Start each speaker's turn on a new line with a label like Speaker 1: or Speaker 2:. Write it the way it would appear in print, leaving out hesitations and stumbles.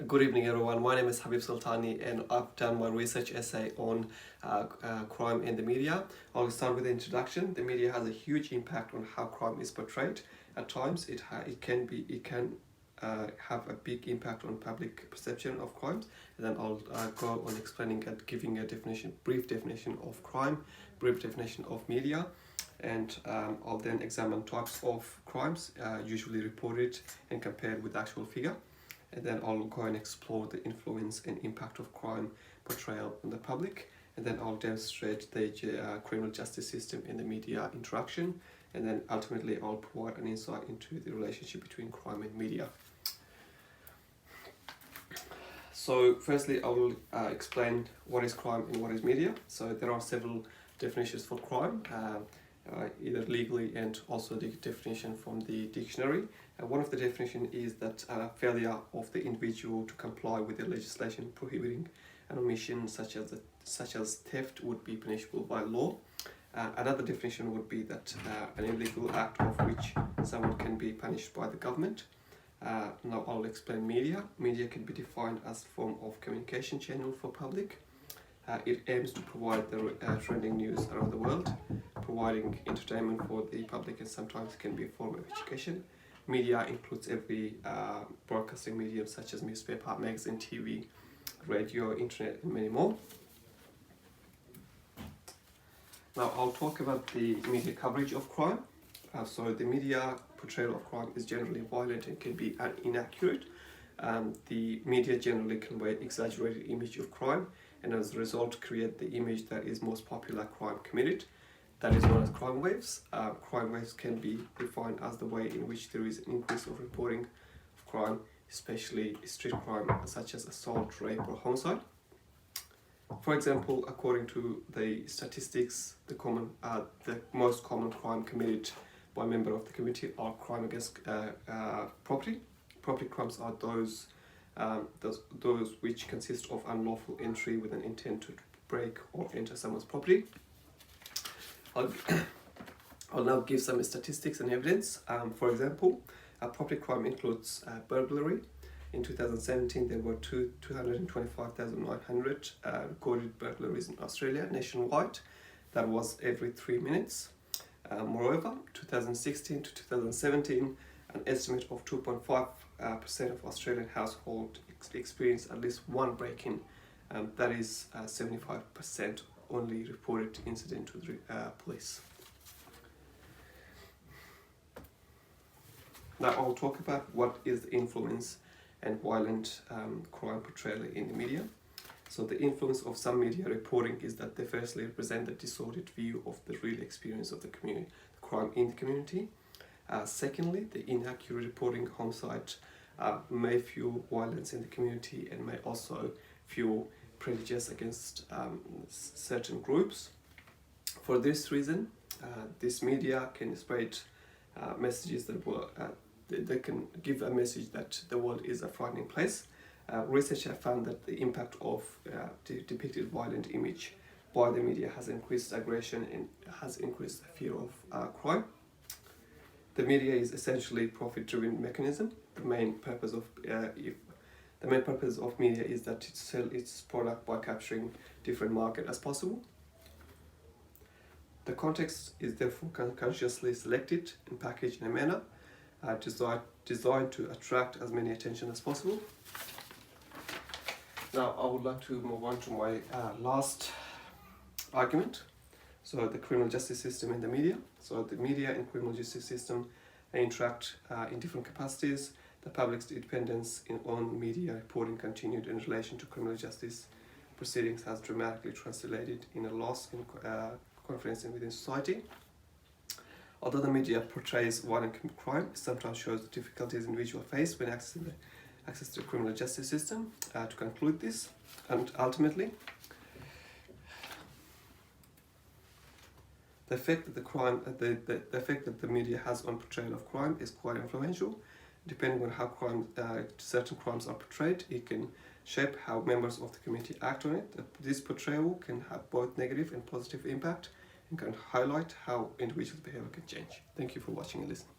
Speaker 1: Good evening, everyone. My name is Habib Sultani, and I've done my research essay on crime in the media. I'll start with the introduction. The media has a huge impact on how crime is portrayed. At times, it can have a big impact on public perception of crimes. And then I'll go on explaining and giving a brief definition of crime, brief definition of media, and I'll then examine types of crimes usually reported and compared with the actual figure. And then I'll go and explore the influence and impact of crime portrayal on the public. And then I'll demonstrate the criminal justice system and the media interaction. And then ultimately I'll provide an insight into the relationship between crime and media. So firstly, I will explain what is crime and what is media. So there are several definitions for crime, either legally and also the definition from the dictionary. One of the definition is that failure of the individual to comply with the legislation prohibiting an omission such as theft would be punishable by law. Another definition would be that an illegal act of which someone can be punished by the government. Now I'll explain media. Media can be defined as a form of communication channel for public. It aims to provide the trending news around the world, providing entertainment for the public, and sometimes can be a form of education. Media includes every broadcasting medium such as newspaper, magazine, TV, radio, internet, and many more. Now I'll talk about the media coverage of crime. So the media portrayal of crime is generally violent and can be inaccurate. The media generally convey exaggerated image of crime, and as a result create the image that is most popular crime committed. That is known as crime waves. Crime waves can be defined as the way in which there is an increase of reporting of crime, especially street crime such as assault, rape, or homicide. For example, according to the statistics, the most common crime committed by a member of the community are crime against property. Property crimes are those which consist of unlawful entry with an intent to break or enter someone's property. I'll now give some statistics and evidence. For example, property crime includes burglary. In 2017, there were 225,900 recorded burglaries in Australia nationwide. That was every 3 minutes. Moreover, 2016 to 2017, an estimate of 2.5% of Australian households experienced at least one break-in. That is 75% only reported incident to the police. Now I'll talk about what is the influence and violent crime portrayal in the media. So the influence of some media reporting is that they firstly represent the distorted view of the real experience of the community, the crime in the community. Secondly, the inaccurate reporting of homicide may fuel violence in the community and may also fuel prejudice against certain groups. For this reason, this media can spread messages that they can give a message that the world is a frightening place. Research have found that the impact of the depicted violent image by the media has increased aggression and has increased the fear of crime. The media is essentially profit-driven mechanism. The main purpose of media is that it sell its product by capturing different market as possible. The context is therefore consciously selected and packaged in a manner designed to attract as many attention as possible. Now I would like to move on to my last argument. So the criminal justice system and the media. So the media and criminal justice system interact in different capacities. The public's dependence on media reporting continued in relation to criminal justice proceedings has dramatically translated in a loss in confidence within society. Although the media portrays violent crime, it sometimes shows the difficulties individuals face when accessing the criminal justice system. To conclude this, and ultimately, the effect that the effect that the media has on portrayal of crime is quite influential. Depending on how certain crimes are portrayed, it can shape how members of the community act on it. This portrayal can have both negative and positive impact and can highlight how individuals' behavior can change. Thank you for watching and listening.